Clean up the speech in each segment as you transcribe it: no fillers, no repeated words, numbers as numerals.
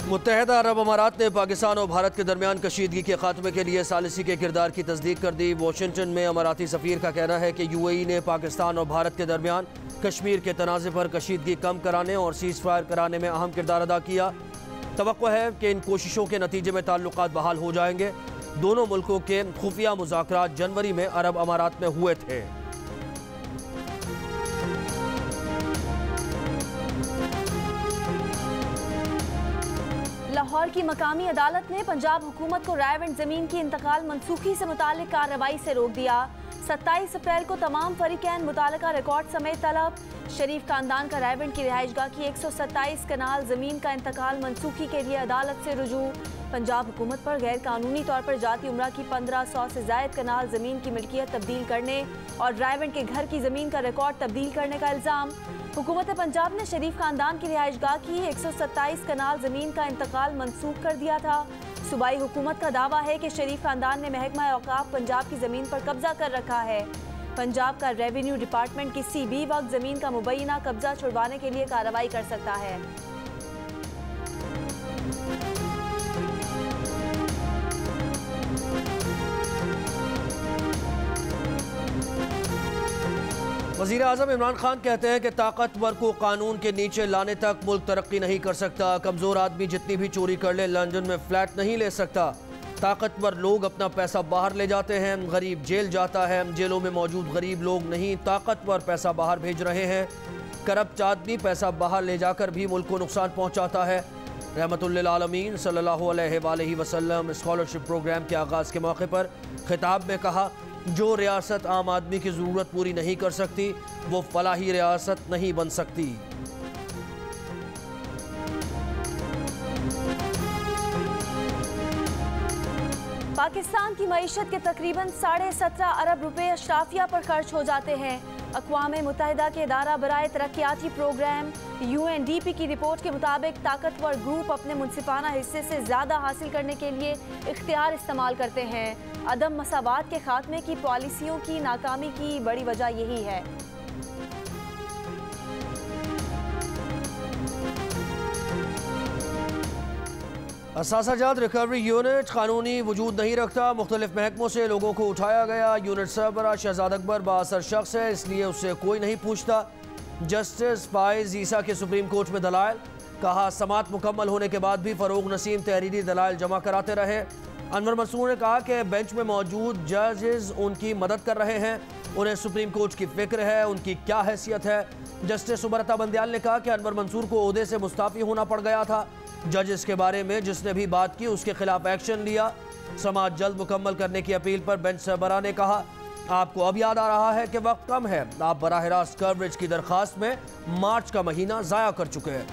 मुत्तहदा अरब अमारात ने पाकिस्तान और भारत के दरमियान कशीदगी के खात्मे के लिए सालिसी के किरदार की तस्दीक कर दी। वाशिंगटन में अमाराती सफ़ीर का कहना है कि UAE ने पाकिस्तान और भारत के दरमियान कश्मीर के तनाज़े पर कशीदगी कम कराने और सीज़ फायर कराने में अहम किरदार अदा किया। तवक्को है कि इन कोशिशों के नतीजे में ताल्लुकात बहाल हो जाएंगे। दोनों मुल्कों के खुफिया मुज़ाकरात जनवरी में अरब अमारात में हुए थे। लाहौर की मकामी अदालत ने पंजाब हुकूमत को रायवंड जमीन की इंतकाल मनसूखी से मुतालिक कार्रवाई से रोक दिया। 27 अप्रैल को तमाम फरीकैन मुतालिका रिकॉर्ड समेत तलब। शरीफ खानदान का रायवंड की रिहाइशगाह की 127 कनाल जमीन का इंतकाल मनसूखी के लिए अदालत से रुजू। पंजाब हुकूमत पर गैर कानूनी तौर पर जाती उम्रा की 1500 से जायद कनाल जमीन की मिल्कियत तब्दील करने और रायवंड के घर की जमीन का रिकॉर्ड तब्दील करने का इल्ज़ाम। हुकूमत पंजाब ने शरीफ खानदान की रिहाइशगाह की 127 कनाल जमीन का इंतकाल मनसूख कर दिया था। सूबाई हुकूमत का दावा है कि शरीफ खानदान ने महकमा औकाफ पंजाब की जमीन पर कब्जा कर रखा है। पंजाब का रेवेन्यू डिपार्टमेंट किसी भी वक्त जमीन का मुबैना कब्जा छुड़वाने के लिए कार्रवाई कर सकता है। वज़ीर आज़म इमरान खान कहते हैं कि ताकतवर को कानून के नीचे लाने तक मुल्क तरक्की नहीं कर सकता। कमज़ोर आदमी जितनी भी चोरी कर ले लंदन में फ्लैट नहीं ले सकता। ताकतवर लोग अपना पैसा बाहर ले जाते हैं, गरीब जेल जाता है। जेलों में मौजूद गरीब लोग नहीं, ताकतवर पैसा बाहर भेज रहे हैं। करप्ट आदमी पैसा बाहर ले जाकर भी मुल्क को नुकसान पहुँचाता है। रहमतुल्लिल आलमीन सल्लल्लाहु अलैहि वसल्लम स्कॉलरशिप प्रोग्राम के आगाज़ के मौके पर खिताब में कहा, जो रियासत आम आदमी की ज़रूरत पूरी नहीं कर सकती वो फलाही रियासत नहीं बन सकती। पाकिस्तान की मईशत के तकरीबन 17.5 अरब रुपए अशराफिया पर खर्च हो जाते हैं। अक़वाम मुत्तहिदा के इदारा बराए तरक्याती प्रोग्राम UNDP की रिपोर्ट के मुताबिक ताकतवर ग्रुप अपने मुनसिफाना हिस्से से ज़्यादा हासिल करने के लिए इख्तियार इस्तेमाल करते हैं। अदम मसावात के खात्मे की पॉलिसियों की नाकामी की बड़ी वजह यही है। असासाजात रिकवरी यूनिट कानूनी वजूद नहीं रखता। मुख्तलिफ महकमों से लोगों को उठाया गया। यूनिट सरबराह शहजाद अकबर बाअसर शख्स है, इसलिए उससे कोई नहीं पूछता। जस्टिस फाइज ईसा के सुप्रीम कोर्ट में दलाइल। कहा, समात मुकम्मल होने के बाद भी फ़रोग नसीम तहरीरी दलाइल जमा कराते रहे। अनवर मंसूर ने कहा कि बेंच में मौजूद जजेस उनकी मदद कर रहे हैं, उन्हें सुप्रीम कोर्ट की फिक्र है, उनकी क्या हैसियत है। जस्टिस सुब्रता बंदयाल ने कहा कि अनवर मंसूर को ओहदे से मुस्ताफ़ी होना पड़ गया था। जजेस के बारे में जिसने भी बात की उसके खिलाफ एक्शन लिया। समात जल्द मुकम्मल करने की अपील पर बेंच सरबराह ने कहा, आपको अब याद आ रहा है कि वक्त कम है, आप बराह रास्त कवरेज की दरख्वास्त में मार्च का महीना ज़ाया कर चुके हैं।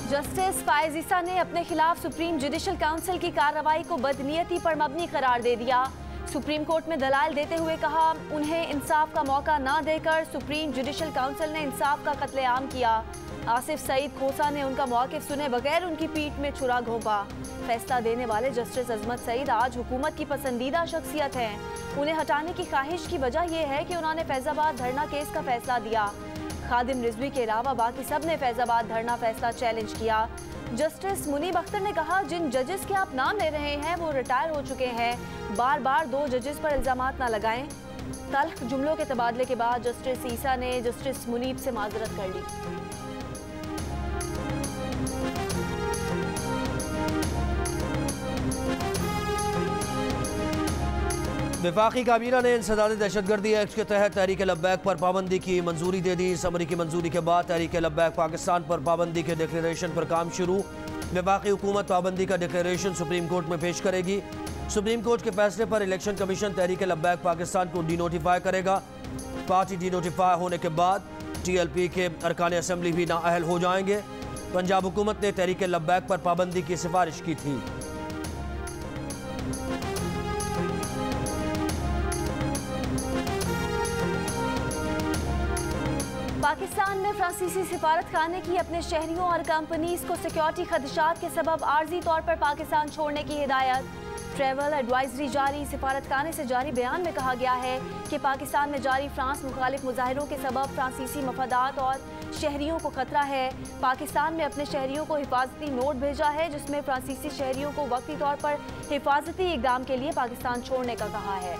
जस्टिस फाइज ईसा ने अपने खिलाफ सुप्रीम जुडिशल काउंसिल की कार्रवाई को बदनीयती पर मबनी करार दे दिया। सुप्रीम कोर्ट में दलाइल देते हुए कहा, उन्हें इंसाफ का मौका ना देकर सुप्रीम जुडिशल काउंसिल ने इंसाफ का कत्लेआम किया। आसिफ सईद खोसा ने उनका मौक़िफ़ सुने बगैर उनकी पीठ में छुरा घोंपा। फैसला देने वाले जस्टिस अजमत सईद आज हुकूमत की पसंदीदा शख्सियत हैं। उन्हें हटाने की ख्वाहिश की वजह यह है कि उन्होंने फैज़ाबाद धरना केस का फैसला दिया। खादिम रिजवी के अलावा बाकी सब ने फैज़ाबाद धरना फैसला चैलेंज किया। जस्टिस मुनीब अख्तर ने कहा, जिन जजेस के आप नाम ले रहे हैं वो रिटायर हो चुके हैं, बार बार 2 जजेस पर इल्ज़ामात ना लगाएं। तल्ख जुमलों के तबादले के बाद जस्टिस ईसा ने जस्टिस मुनीब से माजरत कर ली। वफाकी काबीना ने इंसदाद दहशतगर्दी एक्ट के तहत तहरीक लब्बैक पर पाबंदी की मंजूरी दे दी। समरी की मंजूरी के बाद तहरीक लब्बैक पाकिस्तान पर पाबंदी के डिक्लेरेशन पर काम शुरू। वफाकी हुकूमत पाबंदी का डिक्लेरेशन सुप्रीम कोर्ट में पेश करेगी। सुप्रीम कोर्ट के फैसले पर इलेक्शन कमीशन तहरीक लब्बैक पाकिस्तान को डीनोटिफाई करेगा। पार्टी डीनोटिफाई होने के बाद TLP के अरकान असम्बली भी नाअहल हो जाएंगे। पंजाब हुकूमत ने तहरीक लब्बैक पर पाबंदी की सिफारिश की थी। पाकिस्तान में फ्रांसीसी सिफारत खाने की अपने शहरियों और कंपनीज को सिक्योरिटी खदशात के सबब आर्जी तौर पर पाकिस्तान छोड़ने की हिदायत। ट्रैवल एडवाइजरी जारी। सिफारतखाने से जारी बयान में कहा गया है कि पाकिस्तान में जारी फ्रांस मुखालिफ मुजाहिरों के सबब फ्रांसीसी मफादात और शहरियों को खतरा है। पाकिस्तान में अपने शहरियों को हिफाजती नोट भेजा है, जिसमें फ्रांसीसी शहरियों को वक्ती तौर पर हिफाजती इकदाम के लिए पाकिस्तान छोड़ने का कहा है।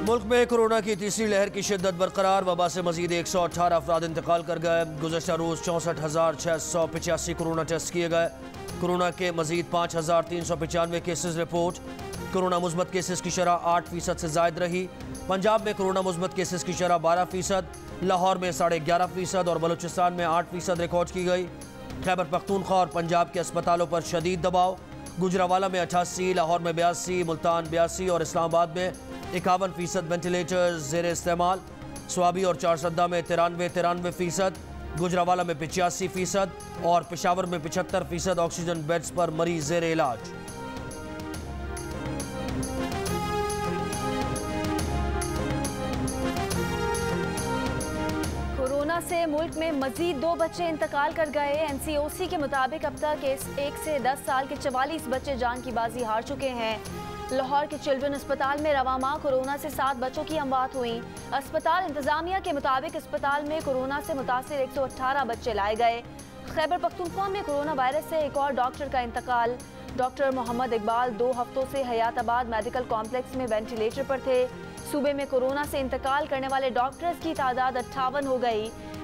मुल्क में कोरोना की तीसरी लहर की शिद्दत बरकरार। वबा से मजीद 118 अफराद इंतकाल कर गए। गुज़श्ता रोज़ 64,685 कोरोना टेस्ट किए गए। कोरोना के मजीद 5,395 केसेस रिपोर्ट। कोरोना मुस्बत केसेस की शरह 8% से जायद रही। पंजाब में कोरोना मुस्बत केसेस की शरह 12%, लाहौर में 11.5% और बलूचिस्तान में 8% रिकॉर्ड की गई। खैबर पख्तूनख्वा और पंजाब के अस्पतालों पर शदीद दबाव। गुजरावाला में 88, लाहौर में 82, मुल्तान 82 और इस्लामाबाद में 51% वेंटिलेटर जेर इस्तेमाल। स्वाबी और चारसद्दा में 93% गुजरावाला में 85% और पेशावर में 75% ऑक्सीजन बेड्स पर मरीज जेर इलाज। कोरोना से मुल्क में मजीद 2 बच्चे इंतकाल कर गए। NCOC के मुताबिक अब तक 1 से 10 साल के 44 बच्चे जान की बाजी हार चुके हैं। लाहौर के चिल्ड्रन अस्पताल में रवा माह कोरोना से 7 बच्चों की अमवात हुई। अस्पताल इंतजामिया के मुताबिक अस्पताल में कोरोना से मुतासिर 118 बच्चे लाए गए। खैबर पख्तूनख्वा में कोरोना वायरस से एक और डॉक्टर का इंतकाल। डॉक्टर मोहम्मद इकबाल 2 हफ्तों से हयाताबाद मेडिकल कॉम्प्लेक्स में वेंटिलेटर पर थे। सूबे में कोरोना से इंतकाल करने वाले डॉक्टर्स की तादाद 58 हो गई।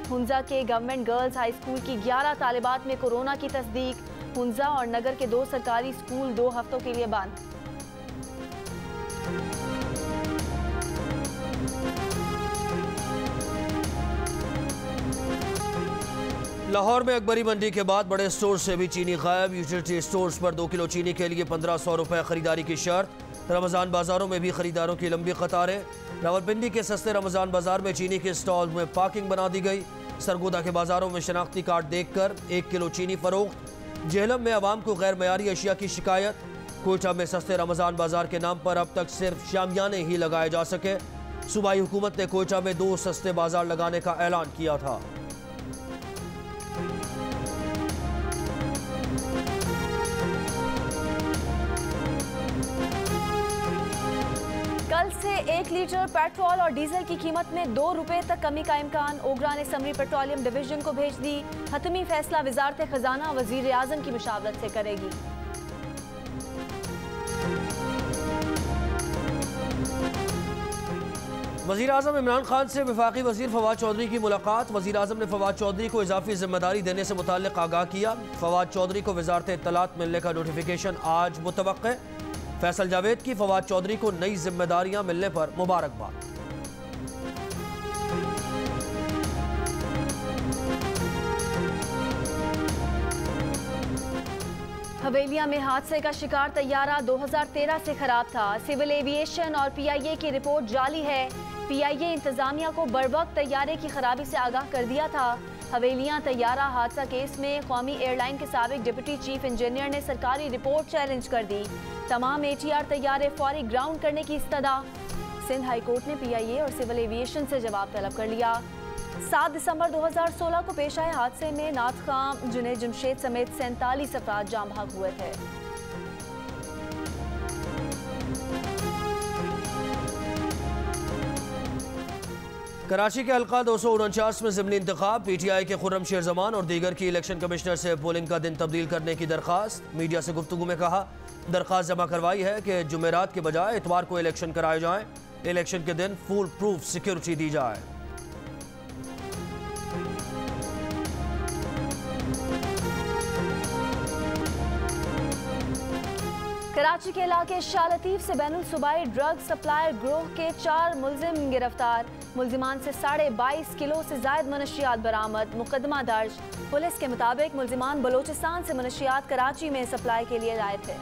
हुंजा के गवर्नमेंट गर्ल्स हाई स्कूल की 11 तालिबात में कोरोना की तस्दीक। हुंजा और नगर के 2 सरकारी स्कूल 2 हफ्तों के लिए बंद। लाहौर में अकबरी मंडी के बाद बड़े स्टोर से भी चीनी गायब। यूटिलिटी स्टोर्स पर 2 किलो चीनी के लिए 1500 रुपए खरीदारी की शर्त। रमज़ान बाजारों में भी खरीदारों की लंबी कतारें। रावलपिंडी के सस्ते रमज़ान बाजार में चीनी के स्टॉल में पार्किंग बना दी गई। सरगोदा के बाजारों में शनाख्ती कार्ड देखकर 1 किलो चीनी फरोख्त। जेहलम में आवाम को गैर मयारी अशिया की शिकायत। कोयटा में सस्ते रमज़ान बाजार के नाम पर अब तक सिर्फ शामियाने ही लगाए जा सके। सूबाई हुकूमत ने कोयटा में 2 सस्ते बाजार लगाने का ऐलान किया था। कल से 1 लीटर पेट्रोल और डीजल की कीमत में 2 रुपए तक कमी का इम्कान। ओगरा ने समरी पेट्रोलियम डिवीजन को भेज दी। हतमी फैसला वजारत खजाना वजीर आजम की मुशावरत से करेगी। वज़ीर आज़म इमरान खान से वफाकी वज़ीर फवाद चौधरी की मुलाकात। वज़ीर आज़म ने फवाद चौधरी को इजाफी जिम्मेदारी देने से मुताल्लिक़ आगाह किया। फवाद चौधरी को वजारत इत्तलात मिलने का नोटिफिकेशन आज मुतवक्के। फैसल जावेद की फवाद चौधरी को नई जिम्मेदारियां मिलने पर मुबारकबाद। हवेलिया में हादसे का शिकार तैयारा 2013 से खराब था। सिविल एविएशन और PIA की रिपोर्ट जाली है। PIA इंतजामिया को बरवक्त तैयारे की खराबी से आगाह कर दिया था। हवेलियां तैयारा हादसा केस में कौमी एयरलाइन के साबिक डिप्टी चीफ इंजीनियर ने सरकारी रिपोर्ट चैलेंज कर दी। तमाम ATR तैयारे फौरी ग्राउंड करने की इस्तदा। सिंध हाई कोर्ट ने PIA और सिविल एविएशन से जवाब तलब कर लिया। 7 दिसंबर 2016 को पेश आए हादसे में नाथ खां, जुनैद जमशेद समेत 47 अफराद जाम भाग हुए थे। कराची के हल्का 249 में ज़िमनी इंतखाब। PTI के खुर्रम शेर जमान और दीगर की इलेक्शन कमिश्नर से पोलिंग का दिन तब्दील करने की दरख्वास्त। मीडिया से गुफ्तगू में कहा, दरख्वास्त जमा करवाई है कि जुमेरात के बजाय इतवार को इलेक्शन कराए जाएं। इलेक्शन के दिन फुल प्रूफ सिक्योरिटी दी जाए। कराची के इलाके शाह लतीफ से बैनुल सूबाई ड्रग सप्लायर ग्रोह के 4 मुलजिम गिरफ्तार। मुलजिमान से 22.5 किलो से जायद मनशियात बरामद। मुकदमा दर्ज। पुलिस के मुताबिक मुलजिमान बलोचिस्तान से मनशियात कराची में सप्लाई के लिए लाए थे।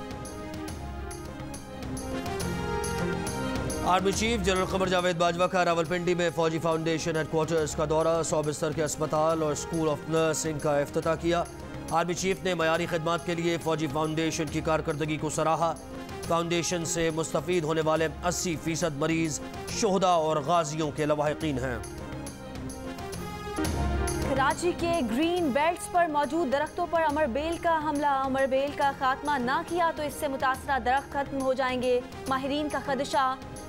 Army chief general Qamar Javed Bajwa का रावलपिंडी में फौजी फाउंडेशन हेडक्वार्टर्स का दौरा। 100 बिस्तर के अस्पताल और स्कूल ऑफ नर्सिंग का इफ्तिताह किया। आर्मी चीफ ने मयारी खिदमात के लिए फौजी फाउंडेशन की कारकर्दगी को सराहा। फाउंडेशन से मुस्तफीद होने वाले 80% मरीज शोहदा और गाजियों के लवाहिकीन हैं। कराची के ग्रीन बेल्ट्स पर मौजूद दरख्तों पर अमरबेल का हमला। अमरबेल का खात्मा ना किया तो इससे मुतासरा दरख्त खत्म हो जाएंगे, माहिरीन का खदशा।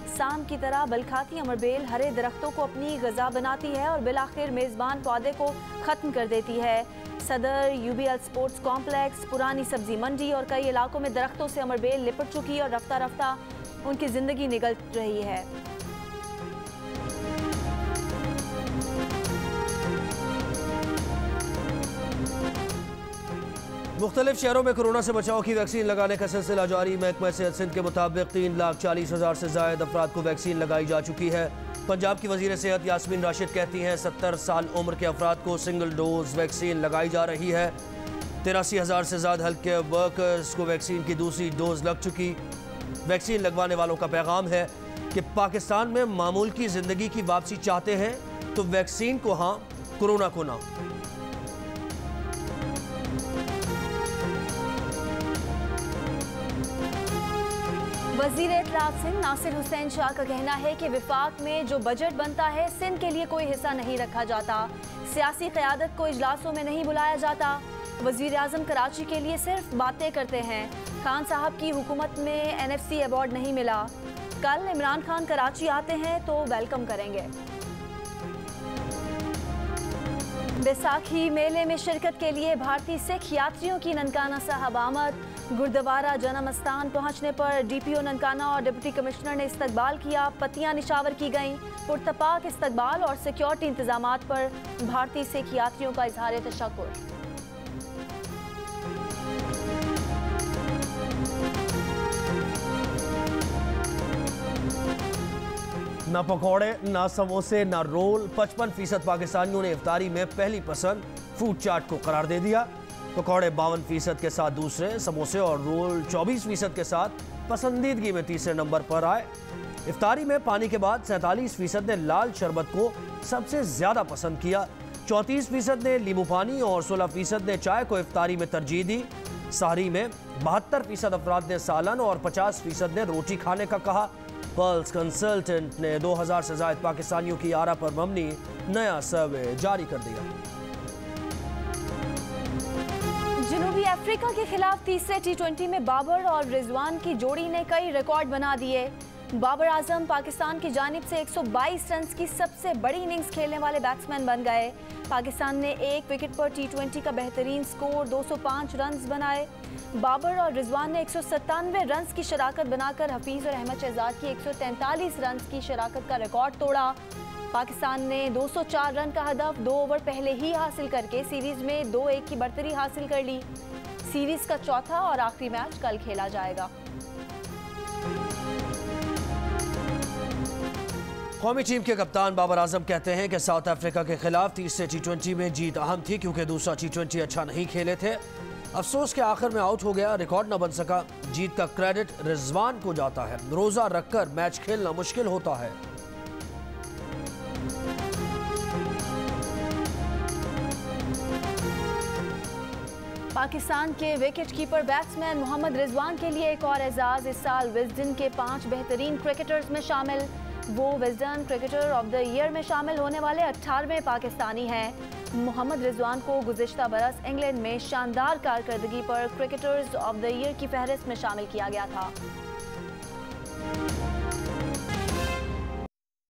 साम की तरह बलखाती अमरबेल हरे दरख्तों को अपनी गज़ा बनाती है और बिलाखिर मेज़बान पौधे को ख़त्म कर देती है। सदर UBL स्पोर्ट्स कॉम्प्लेक्स, पुरानी सब्जी मंडी और कई इलाकों में दरख्तों से अमरबेल लिपट चुकी और रफ्ता रफ्ता उनकी ज़िंदगी निगल रही है। मुख्तलिफ शहरों में कोरोना से बचाव की वैक्सीन लगाने का सिलसिला जारी। महकमा सेहत सिंध के मुताबिक 3,40,000 से ज़ायद अफराद को वैक्सीन लगाई जा चुकी है। पंजाब की वज़ीर सेहत यास्मीन राशिद कहती हैं 70 साल उम्र के अफराद को सिंगल डोज वैक्सीन लगाई जा रही है। 83,000 से ज़्यादा हेल्थ केयर वर्कर्स को वैक्सीन की दूसरी डोज लग चुकी। वैक्सीन लगवाने वालों का पैगाम है कि पाकिस्तान में मामूल की ज़िंदगी की वापसी चाहते हैं तो वैक्सीन को हाँ, कोरोना को ना। वज़ीर इत्तलात सिंध नासिर हुसैन शाह का कहना है कि विफाक में जो बजट बनता है सिंध के लिए कोई हिस्सा नहीं रखा जाता। सियासी क़यादत को इजलासों में नहीं बुलाया जाता। वज़ीर आज़म कराची के लिए सिर्फ बातें करते हैं। खान साहब की हुकूमत में NFC अवार्ड नहीं मिला। कल इमरान खान कराची आते हैं तो वेलकम करेंगे। बैसाखी मेले में शिरकत के लिए भारतीय सिख यात्रियों की ननकाना साहब आमद। गुरुद्वारा जन्म स्थान पहुंचने पर DPO ननकाना और डिप्टी कमिश्नर ने इस्तकबाल किया। पत्तियां निशावर की गईं। पुरतपाक इस्तकबाल और सिक्योरिटी इंतजामात पर भारतीय सिख यात्रियों का इजहार तशक्कुर। ना पकौड़े, ना समोसे, ना रोल। 55% पाकिस्तानियों ने इफ्तारी में पहली पसंद फ्रूट चाट को करार दे दिया। पकौड़े 52% के साथ दूसरे, समोसे और रोल 24% के साथ पसंदीदगी में तीसरे नंबर पर आए। इफ्तारी में पानी के बाद 47% ने लाल शरबत को सबसे ज्यादा पसंद किया। 34% ने नींबू पानी और 16% ने चाय को इफ्तारी में तरजीह दी। सहरी में 72% अफराद ने सालन और 50% ने रोटी खाने का कहा। पल्स कंसल्टेंट ने 2000 से ज्यादा पाकिस्तानियों की आरा पर मबनी नया सर्वे जारी कर दिया। जनूबी अफ्रीका के खिलाफ तीसरे T20 में बाबर और रिजवान की जोड़ी ने कई रिकॉर्ड बना दिए। बाबर आजम पाकिस्तान की जानिब से 122 रन की सबसे बड़ी इनिंग्स खेलने वाले बैट्समैन बन गए। पाकिस्तान ने एक विकेट पर T20 का बेहतरीन स्कोर 205 रन बनाए। बाबर और रिजवान ने 197 रन की शराकत बनाकर हफीज और अहमद शहजाद की 143 रन की शराकत का रिकॉर्ड तोड़ा। पाकिस्तान ने 204 रन का हदफ 2 ओवर पहले ही हासिल करके सीरीज में 2-1 की बढ़तरी हासिल कर ली। सीरीज का चौथा और आखिरी मैच कल खेला जाएगा। कौमी टीम के कप्तान बाबर आजम कहते हैं कि साउथ अफ्रीका के खिलाफ तीसरे T20 में जीत अहम थी क्योंकि दूसरा T20 अच्छा नहीं खेले थे। अफसोस के आखिर में आउट हो गया, रिकॉर्ड न बन सका। जीत का क्रेडिट रिजवान को जाता है। रोजा रखकर मैच खेलना मुश्किल होता है। पाकिस्तान के wicket keeper batsman Mohammad Rizwan के लिए एक और एजाज। इस साल विजडन के 5 बेहतरीन क्रिकेटर्स में शामिल। वो Wisden cricketer of the year में शामिल होने वाले 18वें पाकिस्तानी हैं। मोहम्मद रिजवान को गुज़िश्ता बरस इंग्लैंड में शानदार कारकर्दगी पर क्रिकेटर्स ऑफ द ईयर की फहरिस्त में शामिल किया गया था।